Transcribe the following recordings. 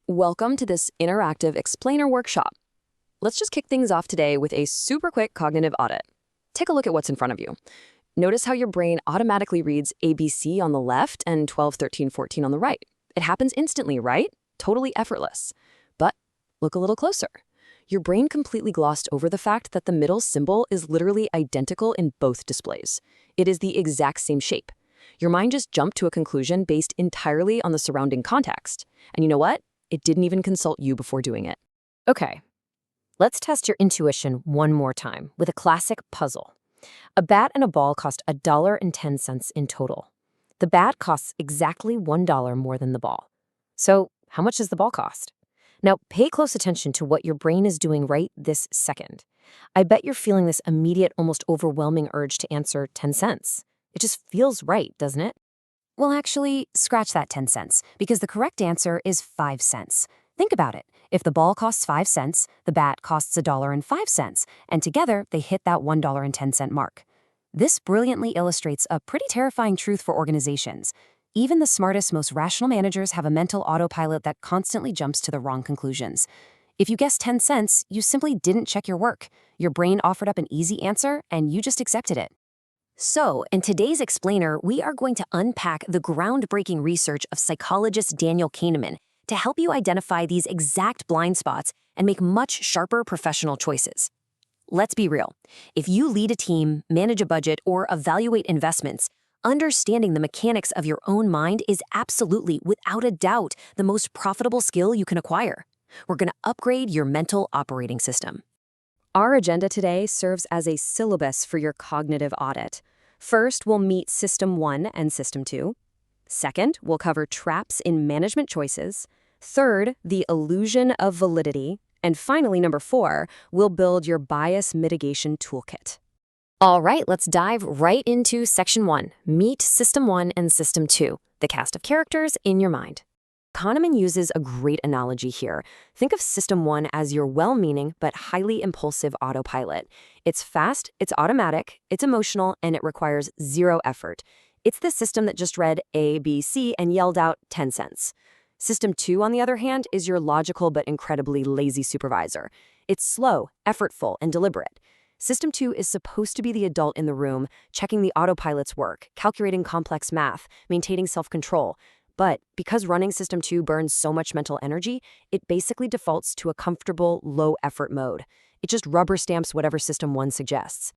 Welcome to this interactive explainer workshop. Let's just kick things off today with a super quick cognitive audit. Take a look at what's in front of you. Notice how your brain automatically reads ABC on the left and 12, 13, 14 on the right. It happens instantly, right? Totally effortless. But look a little closer. Your brain completely glossed over the fact that the middle symbol is literally identical in both displays. It is the exact same shape. Your mind just jumped to a conclusion based entirely on the surrounding context. And you know what? It didn't even consult you before doing it. Okay, let's test your intuition one more time with a classic puzzle. A bat and a ball cost $1.10 in total. The bat costs exactly $1 more than the ball. So how much does the ball cost? Now pay close attention to what your brain is doing right this second. I bet you're feeling this immediate, almost overwhelming urge to answer 10 cents. It just feels right, doesn't it? Well, actually, scratch that 10 cents, because the correct answer is 5 cents. Think about it. If the ball costs 5 cents, the bat costs $1.05, and together they hit that $1.10 mark. This brilliantly illustrates a pretty terrifying truth for organizations. Even the smartest, most rational managers have a mental autopilot that constantly jumps to the wrong conclusions. If you guessed 10 cents, you simply didn't check your work. Your brain offered up an easy answer, and you just accepted it. So, in today's explainer, we are going to unpack the groundbreaking research of psychologist Daniel Kahneman to help you identify these exact blind spots and make much sharper professional choices. Let's be real. If you lead a team, manage a budget, or evaluate investments, understanding the mechanics of your own mind is absolutely, without a doubt, the most profitable skill you can acquire. We're going to upgrade your mental operating system. Our agenda today serves as a syllabus for your cognitive audit. First, we'll meet System 1 and System 2. Second, we'll cover traps in management choices. Third, the illusion of validity. And finally, number 4, we'll build your bias mitigation toolkit. All right, let's dive right into Section 1. Meet System 1 and System 2, the cast of characters in your mind. Kahneman uses a great analogy here. Think of System 1 as your well-meaning but highly impulsive autopilot. It's fast, it's automatic, it's emotional, and it requires zero effort. It's the system that just read A, B, C and yelled out 10 cents. System 2, on the other hand, is your logical but incredibly lazy supervisor. It's slow, effortful, and deliberate. System 2 is supposed to be the adult in the room, checking the autopilot's work, calculating complex math, maintaining self-control. But because running System 2 burns so much mental energy, it basically defaults to a comfortable, low-effort mode. It just rubber stamps whatever System 1 suggests.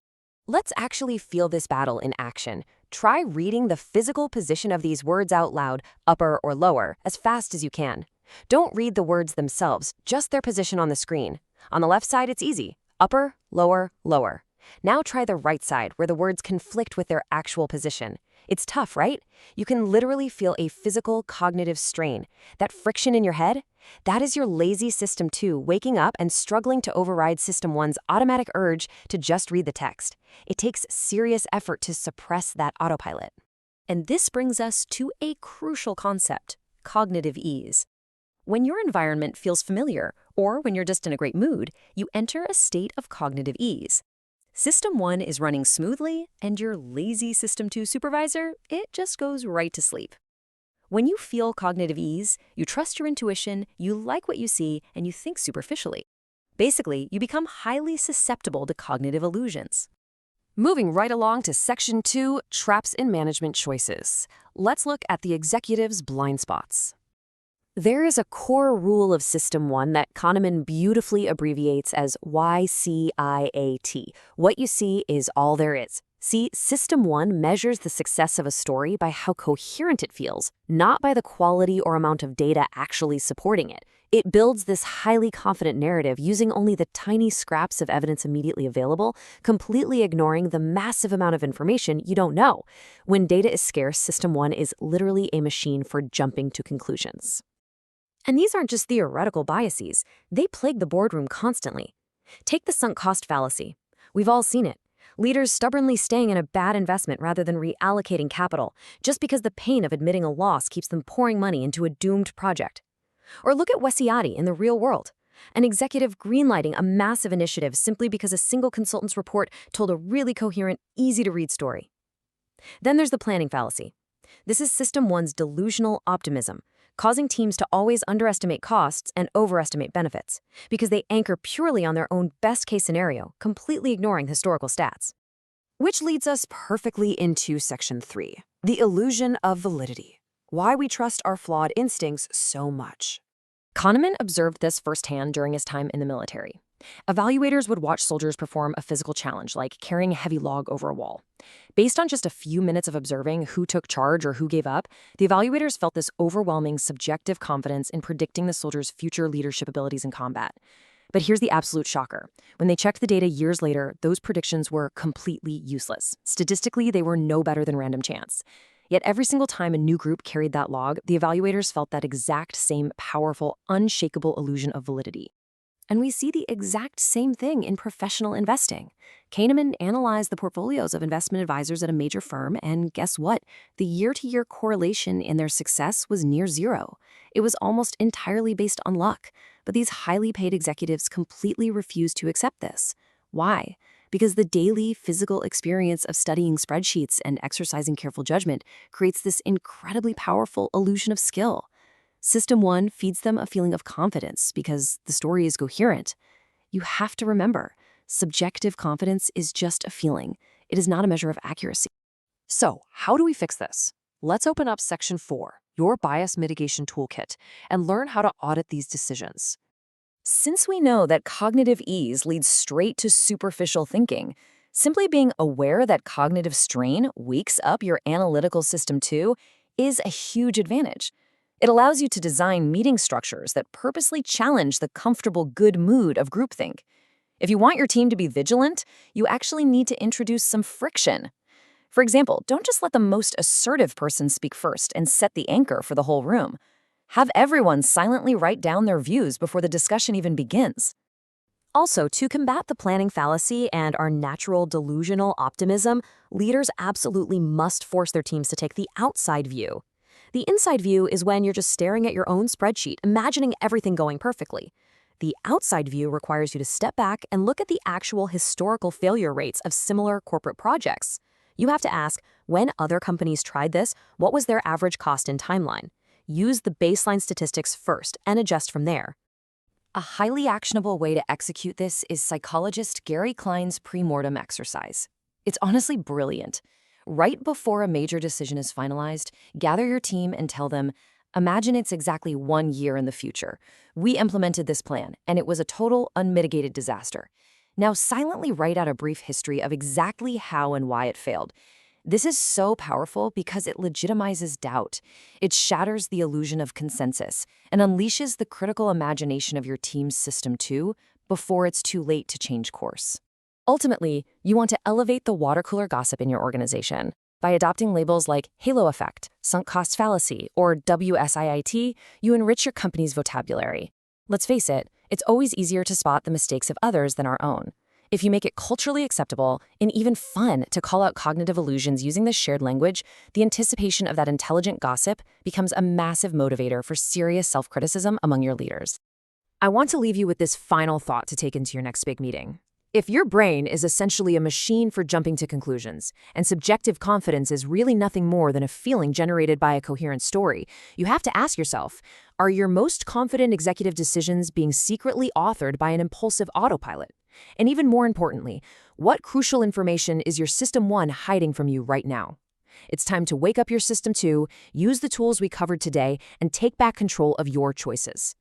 Let's actually feel this battle in action. Try reading the physical position of these words out loud, upper or lower, as fast as you can. Don't read the words themselves, just their position on the screen. On the left side, it's easy. Upper, lower, lower. Now try the right side, where the words conflict with their actual position. It's tough, right? You can literally feel a physical cognitive strain. That friction in your head, that is your lazy System 2 waking up and struggling to override System 1's automatic urge to just read the text. It takes serious effort to suppress that autopilot. And this brings us to a crucial concept, cognitive ease. When your environment feels familiar, or when you're just in a great mood, you enter a state of cognitive ease. System 1 is running smoothly, and your lazy System 2 supervisor, it just goes right to sleep. When you feel cognitive ease, you trust your intuition, you like what you see, and you think superficially. Basically, you become highly susceptible to cognitive illusions. Moving right along to Section 2, Traps in Management Choices. Let's look at the executive's blind spots. There is a core rule of System 1 that Kahneman beautifully abbreviates as YCIAT. What you see is all there is. See, System 1 measures the success of a story by how coherent it feels, not by the quality or amount of data actually supporting it. It builds this highly confident narrative using only the tiny scraps of evidence immediately available, completely ignoring the massive amount of information you don't know. When data is scarce, System 1 is literally a machine for jumping to conclusions. And these aren't just theoretical biases. They plague the boardroom constantly. Take the sunk cost fallacy. We've all seen it. Leaders stubbornly staying in a bad investment rather than reallocating capital, just because the pain of admitting a loss keeps them pouring money into a doomed project. Or look at Wesiati in the real world. An executive greenlighting a massive initiative simply because a single consultant's report told a really coherent, easy-to-read story. Then there's the planning fallacy. This is System 1's delusional optimism. causing teams to always underestimate costs and overestimate benefits, because they anchor purely on their own best-case scenario, completely ignoring historical stats. Which leads us perfectly into Section 3, the illusion of validity. Why we trust our flawed instincts so much. Kahneman observed this firsthand during his time in the military. Evaluators would watch soldiers perform a physical challenge, like carrying a heavy log over a wall. Based on just a few minutes of observing who took charge or who gave up, the evaluators felt this overwhelming subjective confidence in predicting the soldier's future leadership abilities in combat. But here's the absolute shocker. When they checked the data years later, those predictions were completely useless. Statistically, they were no better than random chance. Yet every single time a new group carried that log, the evaluators felt that exact same powerful, unshakable illusion of validity. And we see the exact same thing in professional investing. Kahneman analyzed the portfolios of investment advisors at a major firm, and guess what? The year-to-year correlation in their success was near zero. It was almost entirely based on luck. But these highly paid executives completely refused to accept this. Why? Because the daily physical experience of studying spreadsheets and exercising careful judgment creates this incredibly powerful illusion of skill. System 1 feeds them a feeling of confidence because the story is coherent. You have to remember, subjective confidence is just a feeling. It is not a measure of accuracy. So, how do we fix this? Let's open up Section 4, your bias mitigation toolkit, and learn how to audit these decisions. Since we know that cognitive ease leads straight to superficial thinking, simply being aware that cognitive strain wakes up your analytical system too is a huge advantage. It allows you to design meeting structures that purposely challenge the comfortable good mood of groupthink. If you want your team to be vigilant, you actually need to introduce some friction. For example, don't just let the most assertive person speak first and set the anchor for the whole room. Have everyone silently write down their views before the discussion even begins. Also, to combat the planning fallacy and our natural delusional optimism, leaders absolutely must force their teams to take the outside view. The inside view is when you're just staring at your own spreadsheet, imagining everything going perfectly. The outside view requires you to step back and look at the actual historical failure rates of similar corporate projects. You have to ask, when other companies tried this, what was their average cost and timeline? Use the baseline statistics first and adjust from there. A highly actionable way to execute this is psychologist Gary Klein's premortem exercise. It's honestly brilliant. Right before a major decision is finalized, gather your team and tell them, imagine it's exactly 1 year in the future. We implemented this plan, and it was a total, unmitigated disaster. Now silently write out a brief history of exactly how and why it failed. This is so powerful because it legitimizes doubt. It shatters the illusion of consensus and unleashes the critical imagination of your team's system too before it's too late to change course. Ultimately, you want to elevate the water cooler gossip in your organization. By adopting labels like halo effect, sunk cost fallacy, or WSIIT, you enrich your company's vocabulary. Let's face it, it's always easier to spot the mistakes of others than our own. If you make it culturally acceptable and even fun to call out cognitive illusions using this shared language, the anticipation of that intelligent gossip becomes a massive motivator for serious self-criticism among your leaders. I want to leave you with this final thought to take into your next big meeting. If your brain is essentially a machine for jumping to conclusions, and subjective confidence is really nothing more than a feeling generated by a coherent story, you have to ask yourself, are your most confident executive decisions being secretly authored by an impulsive autopilot? And even more importantly, what crucial information is your System 1 hiding from you right now? It's time to wake up your System 2, use the tools we covered today, and take back control of your choices.